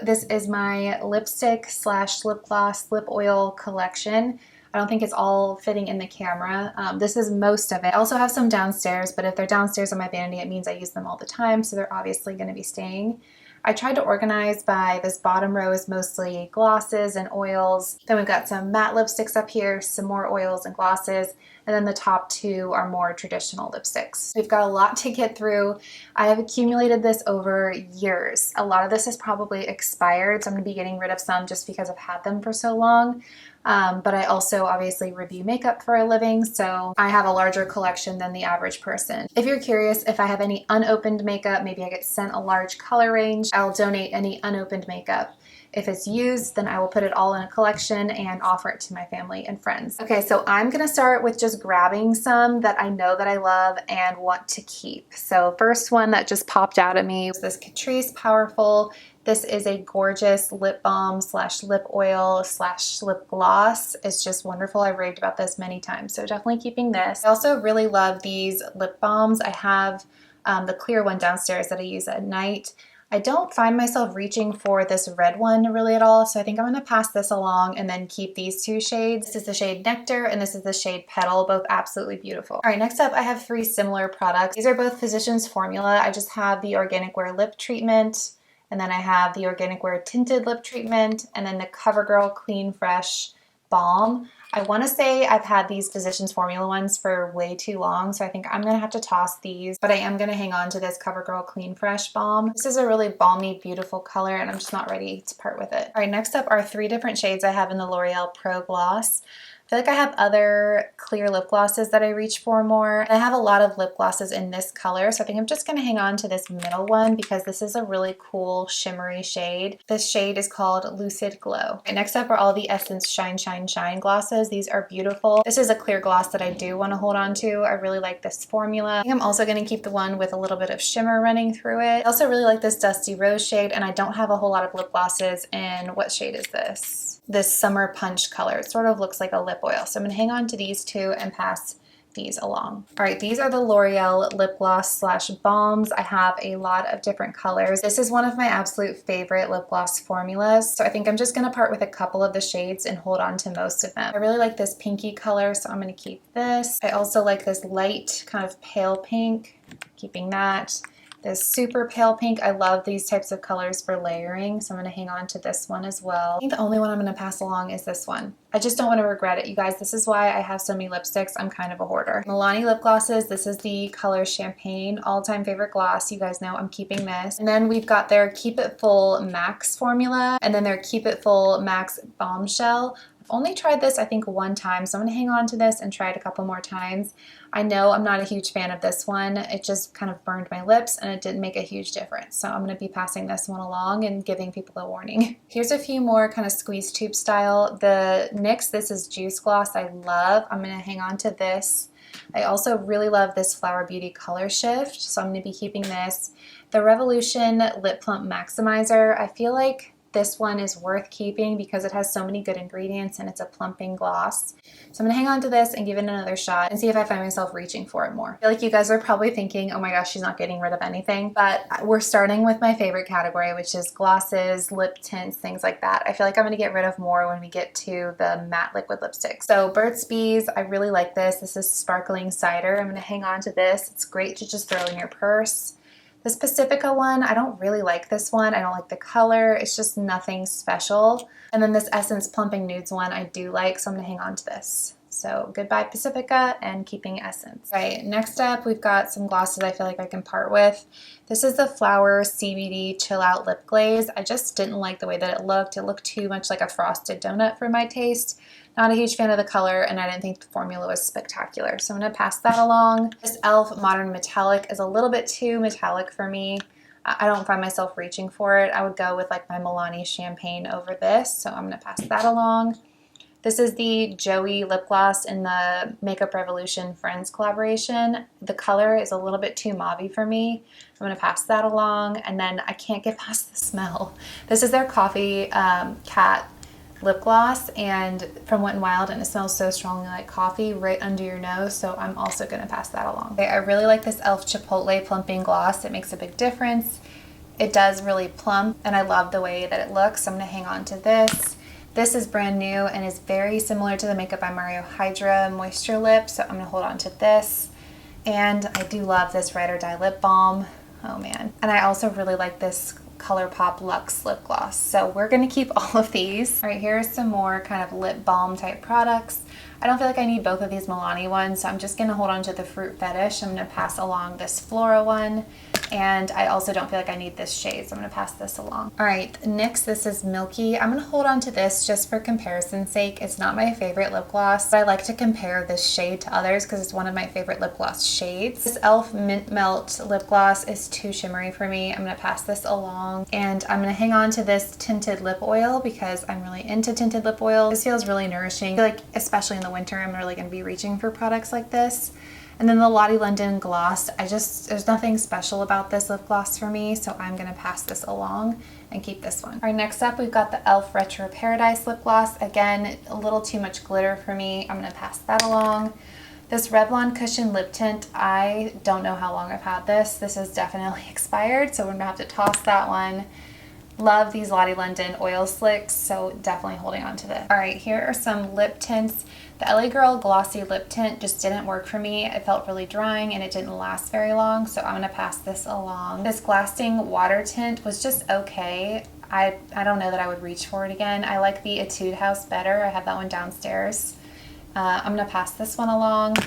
This is my lipstick slash lip gloss lip oil collection. I don't think it's all fitting in the camera. This is most of it. I also have some downstairs, but if they're downstairs on my vanity, it means I use them all the time, so they're obviously going to be staying. I tried to organize by this bottom row is mostly glosses and oils. Then we've got some matte lipsticks up here, some more oils and glosses, and then the top two are more traditional lipsticks. We've got a lot to get through. I have accumulated this over years. A lot of this is probably expired, so I'm going to be getting rid of some just because I've had them for so long. But I also obviously review makeup for a living, so I have a larger collection than the average person. If you're curious if I have any unopened makeup, maybe I get sent a large color range, I'll donate any unopened makeup. If it's used, then I will put it all in a collection and offer it to my family and friends. Okay, so I'm gonna start with just grabbing some that I know that I love and want to keep. So first one that just popped out at me was this Catrice Powerful. This is a gorgeous lip balm slash lip oil slash lip gloss. It's just wonderful. I've raved about this many times, so definitely keeping this. I also really love these lip balms. I have the clear one downstairs that I use at night. I don't find myself reaching for this red one really at all, so I think I'm gonna pass this along and then keep these two shades. This is the shade Nectar and this is the shade Petal, both absolutely beautiful. All right, next up I have three similar products. These are both Physicians Formula. I just have the Organic Wear Lip Treatment, and then I have the Organic Wear Tinted Lip Treatment, and then the CoverGirl Clean Fresh Balm. I want to say I've had these Physicians Formula ones for way too long, so I think I'm going to have to toss these, but I am going to hang on to this CoverGirl Clean Fresh Balm. This is a really balmy, beautiful color, and I'm just not ready to part with it. All right, next up are three different shades I have in the L'Oreal Pro Gloss. I feel like I have other clear lip glosses that I reach for more. I have a lot of lip glosses in this color, so I think I'm just gonna hang on to this middle one because this is a really cool shimmery shade. This shade is called Lucid Glow. Okay, next up are all the Essence Shine Shine Shine glosses. These are beautiful. This is a clear gloss that I do want to hold on to. I really like this formula. I think I'm also gonna keep the one with a little bit of shimmer running through it. I also really like this Dusty Rose shade, and I don't have a whole lot of lip glosses in, what shade is this? This Summer Punch color. It sort of looks like a lip oil. So I'm gonna hang on to these two and pass these along. All right, these are the L'Oreal lip gloss slash balms. I have a lot of different colors. This is one of my absolute favorite lip gloss formulas. So I think I'm just gonna part with a couple of the shades and hold on to most of them. I really like this pinky color, so I'm gonna keep this. I also like this light kind of pale pink, keeping that. This super pale pink, I love these types of colors for layering, so I'm going to hang on to this one as well. I think the only one I'm going to pass along is this one. I just don't want to regret it, you guys. This is why I have so many lipsticks. I'm kind of a hoarder. Milani lip glosses, this is the color Champagne, all-time favorite gloss. You guys know I'm keeping this. And then we've got their Keep It Full Max formula, and then their Keep It Full Max Bombshell. Only tried this I think one time, so I'm gonna hang on to this and try it a couple more times. I know I'm not a huge fan of this one. It just kind of burned my lips and it didn't make a huge difference. So I'm gonna be passing this one along and giving people a warning. Here's a few more kind of squeeze tube style. The NYX, this is Juice Gloss, I love. I'm gonna hang on to this. I also really love this Flower Beauty Color Shift, so I'm gonna be keeping this. The Revolution Lip Plump Maximizer, I feel like this one is worth keeping because it has so many good ingredients and it's a plumping gloss. So I'm gonna hang on to this and give it another shot and see if I find myself reaching for it more. I feel like you guys are probably thinking, oh my gosh, she's not getting rid of anything, but we're starting with my favorite category, which is glosses, lip tints, things like that. I feel like I'm gonna get rid of more when we get to the matte liquid lipsticks. So Burt's Bees, I really like this. This is Sparkling Cider. I'm gonna hang on to this. It's great to just throw in your purse. This Pacifica one, I don't really like this one. I don't like the color. It's just nothing special. And then this Essence Plumping Nudes one I do like, so I'm gonna hang on to this. So goodbye Pacifica and keeping Essence. Right, next up we've got some glosses I feel like I can part with. This is the Flower CBD Chill Out Lip Glaze. I just didn't like the way that it looked. It looked too much like a frosted donut for my taste. Not a huge fan of the color, and I didn't think the formula was spectacular, so I'm gonna pass that along. This e.l.f. Modern Metallic is a little bit too metallic for me. I don't find myself reaching for it. I would go with like my Milani Champagne over this, so I'm gonna pass that along. This is the Joey lip gloss in the Makeup Revolution Friends collaboration. The color is a little bit too mauvey for me. I'm gonna pass that along, and then I can't get past the smell. This is their Coffee Cat lip gloss and from Wet n Wild, and it smells so strongly like coffee right under your nose, so I'm also gonna pass that along. Okay, I really like this e.l.f. Chipotle Plumping Gloss. It makes a big difference. It does really plump, and I love the way that it looks. So I'm gonna hang on to this. This is brand new and is very similar to the Makeup by Mario Hydra Moisture Lip, so I'm gonna hold on to this. And I do love this Ride or Die lip balm. Oh man. And I also really like this ColourPop Luxe lip gloss. So we're gonna keep all of these. All right, here's some more kind of lip balm type products. I don't feel like I need both of these Milani ones, so I'm just gonna hold on to the Fruit Fetish. I'm gonna pass along this Flora one. And I also don't feel like I need this shade, so I'm gonna pass this along. All right, NYX, this is Milky. I'm gonna hold on to this just for comparison's sake. It's not my favorite lip gloss, but I like to compare this shade to others because it's one of my favorite lip gloss shades. This e.l.f. Mint Melt lip gloss is too shimmery for me. I'm gonna pass this along, and I'm gonna hang on to this Tinted lip oil because I'm really into tinted lip oil. This feels really nourishing. I feel like, especially in the winter, I'm really gonna be reaching for products like this. And then the Lottie London Gloss, there's nothing special about this lip gloss for me, so I'm gonna pass this along and keep this one. All right, next up we've got the e.l.f. Retro Paradise lip gloss. Again, a little too much glitter for me. I'm gonna pass that along. This Revlon Cushion Lip Tint, I don't know how long I've had this. This is definitely expired, so we're gonna have to toss that one. Love these Lottie London oil slicks, so definitely holding on to this. All right, here are some lip tints. The LA Girl Glossy Lip Tint just didn't work for me. It felt really drying and it didn't last very long, so I'm gonna pass this along. This Glasting Water Tint was just okay. I don't know that I would reach for it again. I like the Etude House better. I have that one downstairs. I'm gonna pass this one along.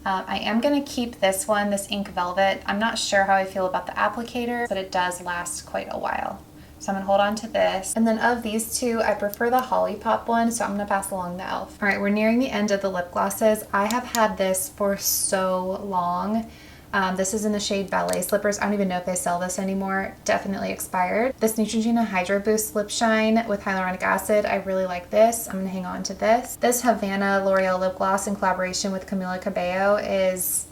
I am gonna keep this one, this Ink Velvet. I'm not sure how I feel about the applicator, but it does last quite a while. So I'm gonna hold on to this. And then of these two, I prefer the Holly Pop one, so I'm gonna pass along the e.l.f. All right, we're nearing the end of the lip glosses. I have had this for so long. This is in the shade Ballet Slippers. I don't even know if they sell this anymore. Definitely expired. This Neutrogena Hydro Boost Lip Shine with hyaluronic acid. I really like this. I'm gonna hang on to this. This Havana L'Oreal lip gloss in collaboration with Camila Cabello is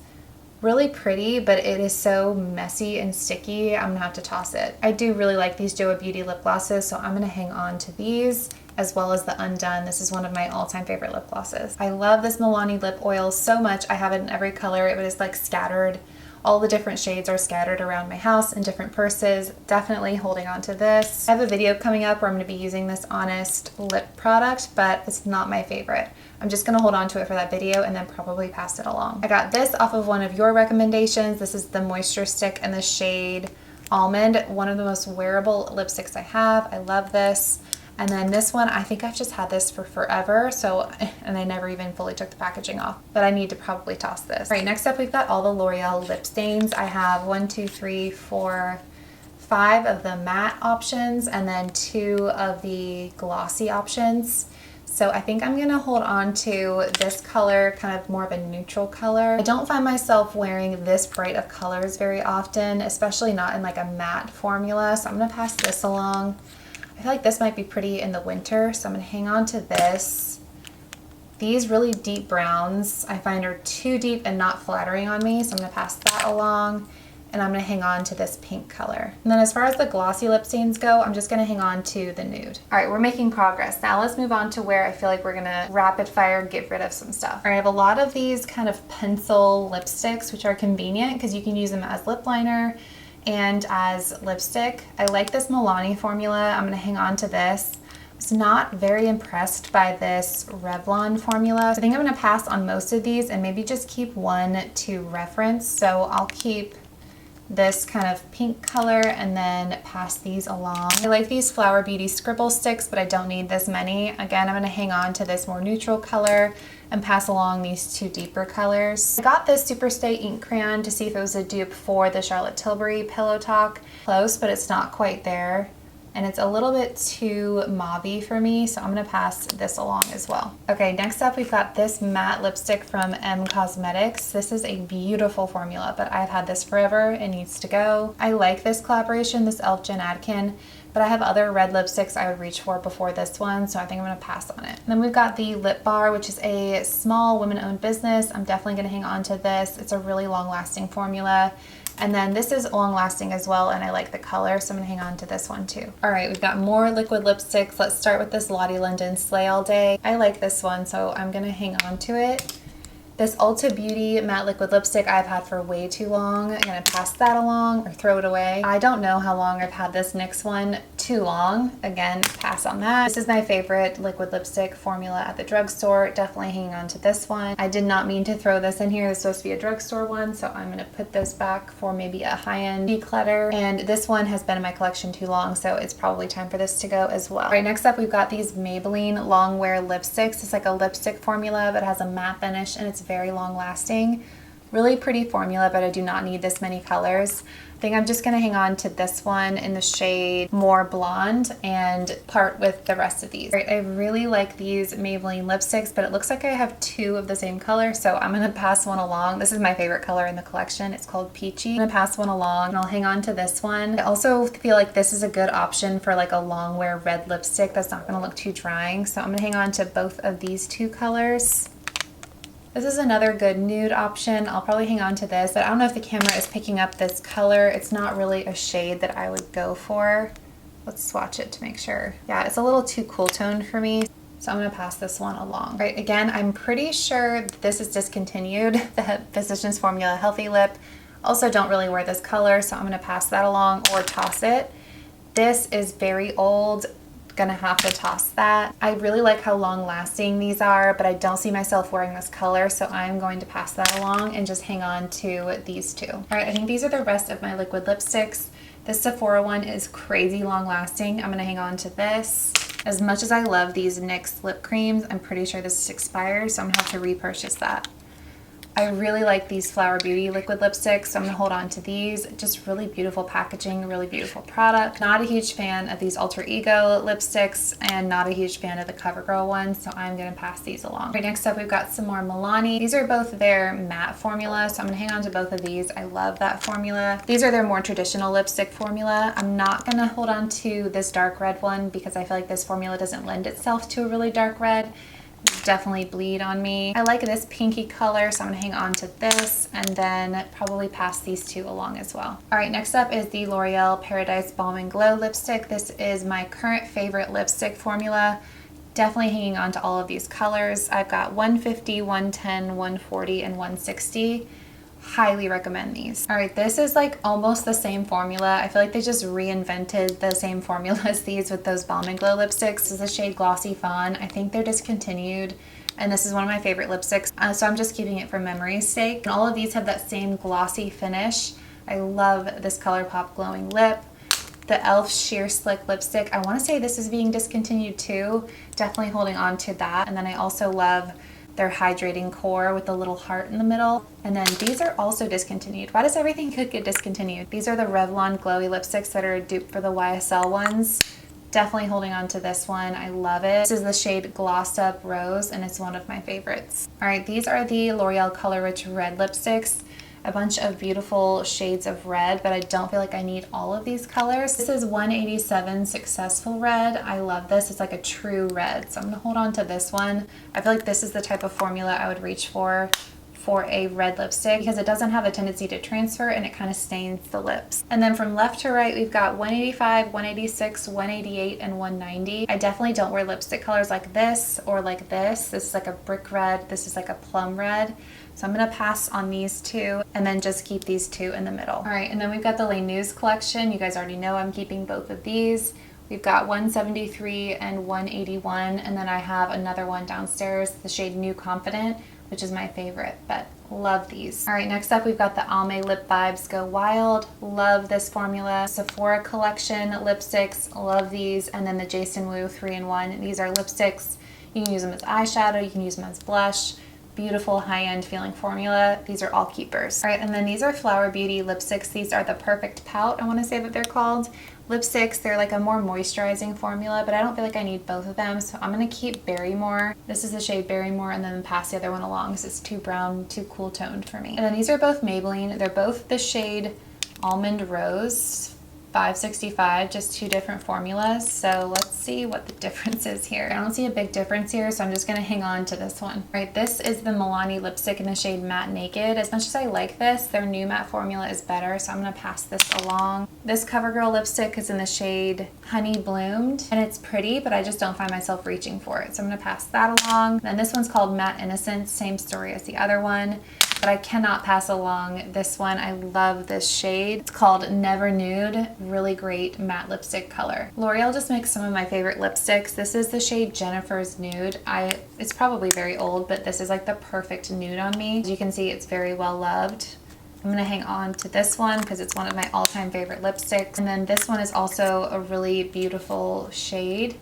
really pretty, but it is so messy and sticky. I'm gonna have to toss it. I do really like these JOA Beauty lip glosses, so I'm gonna hang on to these, as well as the Undone. This is one of my all-time favorite lip glosses. I love this Milani lip oil so much. I have it in every color. It was like scattered. All the different shades are scattered around my house in different purses. Definitely holding on to this. I have a video coming up where I'm gonna be using this Honest lip product, but it's not my favorite. I'm just gonna hold on to it for that video and then probably pass it along. I got this off of one of your recommendations. This is the Moisture Stick in the shade Almond, one of the most wearable lipsticks I have. I love this. And then this one, I think I've just had this for forever, and I never even fully took the packaging off, but I need to probably toss this. All right, next up we've got all the L'Oreal lip stains. I have 1, 2, 3, 4, 5 of the matte options and then 2 of the glossy options. So I think I'm gonna hold on to this color, kind of more of a neutral color. I don't find myself wearing this bright of colors very often, especially not in like a matte formula, so I'm gonna pass this along. I feel like this might be pretty in the winter, so I'm gonna hang on to this. These really deep browns I find are too deep and not flattering on me, so I'm gonna pass that along. And I'm gonna hang on to this pink color. And then as far as the glossy lip stains go, I'm just gonna hang on to the nude. All right, we're making progress. Now let's move on to where I feel like we're gonna rapid fire get rid of some stuff. All right, I have a lot of these kind of pencil lipsticks, which are convenient because you can use them as lip liner and as lipstick. I like this Milani formula. I'm gonna hang on to this. I was not very impressed by this Revlon formula. I think I'm gonna pass on most of these and maybe just keep one to reference. So I'll keep this kind of pink color and then pass these along. I like these Flower Beauty scribble sticks, but I don't need this many. Again, I'm gonna hang on to this more neutral color and pass along these 2 deeper colors. I got this Superstay ink crayon to see if it was a dupe for the Charlotte Tilbury Pillow Talk. Close, but it's not quite there. And it's a little bit too mauve-y for me, so I'm gonna pass this along as well. Okay, next up we've got this matte lipstick from M Cosmetics. This is a beautiful formula, but I've had this forever. It needs to go. I like this collaboration, this e.l.f. Jen Atkin, but I have other red lipsticks I would reach for before this one, so I think I'm gonna pass on it. And then we've got the Lip Bar, which is a small women-owned business. I'm definitely gonna hang on to this. It's a really long-lasting formula. And then this is long lasting as well, and I like the color, so I'm gonna hang on to this one too. All right, we've got more liquid lipsticks. Let's start with this Lottie London Slay All Day. I like this one, so I'm gonna hang on to it. This Ulta Beauty matte liquid lipstick I've had for way too long. I'm gonna pass that along or throw it away. I don't know how long I've had this NYX one. Too long. Again, pass on that. This is my favorite liquid lipstick formula at the drugstore. Definitely hanging on to this one. I did not mean to throw this in here. It's supposed to be a drugstore one, so I'm gonna put this back for maybe a high-end declutter. And this one has been in my collection too long, so it's probably time for this to go as well. All right, next up we've got these Maybelline long wear lipsticks. It's like a lipstick formula, but it has a matte finish and it's very long lasting. Really pretty formula, but I do not need this many colors. I think I'm just gonna hang on to this one in the shade More Blonde and part with the rest of these. Right, I really like these Maybelline lipsticks, but it looks like I have two of the same color, so I'm gonna pass one along. This is my favorite color in the collection. It's called Peachy. I'm gonna pass one along and I'll hang on to this one. I also feel like this is a good option for like a long wear red lipstick that's not gonna look too drying, so I'm gonna hang on to both of these two colors. This is another good nude option. I'll probably hang on to this, but I don't know if the camera is picking up this color. It's not really a shade that I would go for. Let's swatch it to make sure. Yeah, it's a little too cool toned for me, so I'm gonna pass this one along. All right, again, I'm pretty sure this is discontinued, the Physicians Formula Healthy Lip. Also don't really wear this color, so I'm gonna pass that along or toss it. This is very old. Gonna have to toss that. I really like how long lasting these are, but I don't see myself wearing this color, so I'm going to pass that along and just hang on to these two. All right, I think these are the rest of my liquid lipsticks. This Sephora one is crazy long lasting. I'm gonna hang on to this. As much as I love these NYX lip creams, I'm pretty sure this expires, so I'm gonna have to repurchase that. I really like these Flower Beauty liquid lipsticks, so I'm gonna hold on to these. Just really beautiful packaging, really beautiful product. Not a huge fan of these Alter Ego lipsticks and not a huge fan of the CoverGirl ones, so I'm gonna pass these along. Right, next up we've got some more Milani. These are both their matte formula, so I'm gonna hang on to both of these. I love that formula. These are their more traditional lipstick formula. I'm not gonna hold on to this dark red one because I feel like this formula doesn't lend itself to a really dark red. Definitely bleed on me. I like this pinky color, so I'm gonna hang on to this and then probably pass these two along as well. All right, next up is the L'Oreal Paradise Balm and Glow lipstick. This is my current favorite lipstick formula. Definitely hanging on to all of these colors. I've got 150, 110, 140, and 160. Highly recommend these. All right, this is like almost the same formula. I feel like they just reinvented the same formula as these with those Balm and Glow lipsticks. This is the shade Glossy Fawn. I think they're discontinued, and this is one of my favorite lipsticks, so I'm just keeping it for memory's sake. And all of these have that same glossy finish. I love this ColourPop glowing lip. The e.l.f. Sheer Slick lipstick, I want to say this is being discontinued too. Definitely holding on to that. And then I also love their hydrating core with the little heart in the middle. And then these are also discontinued. Why does everything could get discontinued? These are the Revlon glowy lipsticks that are a dupe for the YSL ones. Definitely holding on to this one. I love it. This is the shade Glossed Up Rose, and it's one of my favorites. All right, these are the L'Oreal Color Rich Red lipsticks. A bunch of beautiful shades of red, but I don't feel like I need all of these colors. This is 187 Successful Red. I love this. It's like a true red, so I'm gonna hold on to this one. I feel like this is the type of formula I would reach for a red lipstick because it doesn't have a tendency to transfer and it kind of stains the lips. And then from left to right, we've got 185, 186, 188, and 190. I definitely don't wear lipstick colors like this or like this. This is like a brick red. This is like a plum red. So I'm gonna pass on these two and then just keep these two in the middle. All right, and then we've got the Les News collection. You guys already know I'm keeping both of these. We've got 173 and 181, and then I have another one downstairs, the shade New Confident, which is my favorite, but love these. All right, next up we've got the Almay Lip Vibes Go Wild. Love this formula. Sephora collection lipsticks, love these. And then the Jason Wu 3-in-1. These are lipsticks. You can use them as eyeshadow, you can use them as blush. Beautiful high-end feeling formula. These are all keepers. All right, and then these are Flower Beauty lipsticks. These are the Perfect Pout, I wanna say that they're called. Lipsticks, they're like a more moisturizing formula, but I don't feel like I need both of them, so I'm gonna keep Barrymore. This is the shade Barrymore, and then pass the other one along because it's too brown, too cool toned for me. And then these are both Maybelline. They're both the shade Almond Rose. $5.65, just two different formulas. So let's see what the difference is here. I don't see a big difference here, so I'm just gonna hang on to this one. All right, this is the Milani lipstick in the shade Matte Naked. As much as I like this, their new matte formula is better, so I'm gonna pass this along. This CoverGirl lipstick is in the shade Honey Bloomed, and it's pretty, but I just don't find myself reaching for it, so I'm gonna pass that along. Then this one's called Matte Innocence, same story as the other one, but I cannot pass along this one. I love this shade. It's called Never Nude. Really great matte lipstick color. L'Oreal just makes some of my favorite lipsticks. This is the shade Jennifer's Nude. It's probably very old, but this is like the perfect nude on me. As you can see, it's very well loved. I'm gonna hang on to this one because it's one of my all-time favorite lipsticks. And then this one is also a really beautiful shade.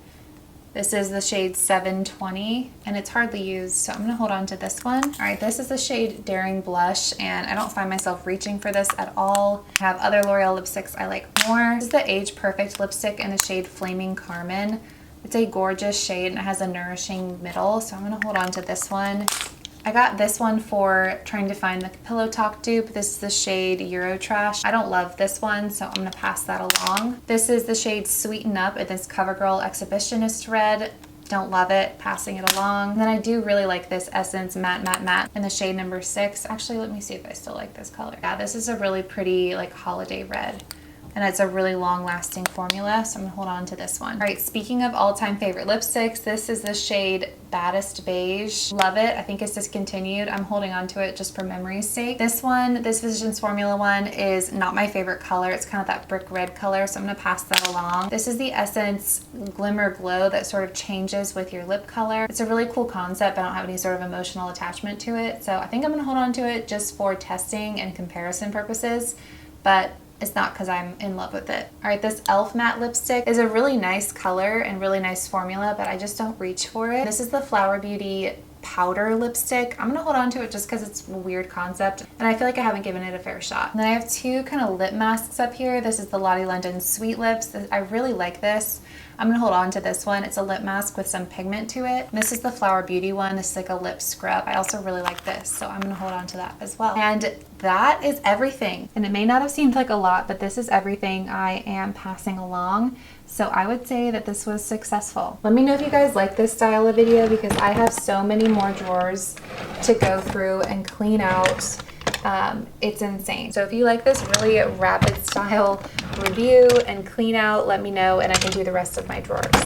This is the shade 720, and it's hardly used, so I'm gonna hold on to this one. All right, this is the shade Daring Blush, and I don't find myself reaching for this at all. I have other L'Oreal lipsticks I like more. This is the Age Perfect lipstick in the shade Flaming Carmine. It's a gorgeous shade, and it has a nourishing middle, so I'm gonna hold on to this one. I got this one for trying to find the Pillow Talk dupe. This is the shade Eurotrash. I don't love this one, so I'm gonna pass that along. This is the shade Sweeten Up in this CoverGirl Exhibitionist Red. Don't love it, passing it along. And then I do really like this Essence Matte Matte Matte in the shade number 6. Actually, let me see if I still like this color. Yeah, this is a really pretty like holiday red. And it's a really long-lasting formula, so I'm gonna hold on to this one. All right, speaking of all-time favorite lipsticks, this is the shade Baddest Beige. Love it. I think it's discontinued. I'm holding on to it just for memory's sake. This one, this Physicians Formula one, is not my favorite color. It's kind of that brick red color, so I'm gonna pass that along. This is the Essence Glimmer Glow that sort of changes with your lip color. It's a really cool concept. I don't have any sort of emotional attachment to it, so I think I'm gonna hold on to it just for testing and comparison purposes, but it's not because I'm in love with it. All right, this e.l.f. matte lipstick is a really nice color and really nice formula, but I just don't reach for it. This is the Flower Beauty powder lipstick. I'm gonna hold on to it just because it's a weird concept, and I feel like I haven't given it a fair shot. And then I have two kind of lip masks up here. This is the Lottie London Sweet Lips. I really like this. I'm gonna hold on to this one. It's a lip mask with some pigment to it. This is the Flower Beauty one. This is like a lip scrub. I also really like this, so I'm gonna hold on to that as well. And that is everything. And it may not have seemed like a lot, but this is everything I am passing along. So I would say that this was successful. Let me know if you guys like this style of video, because I have so many more drawers to go through and clean out. It's insane. So if you like this really rapid style review and clean out, let me know and I can do the rest of my drawers.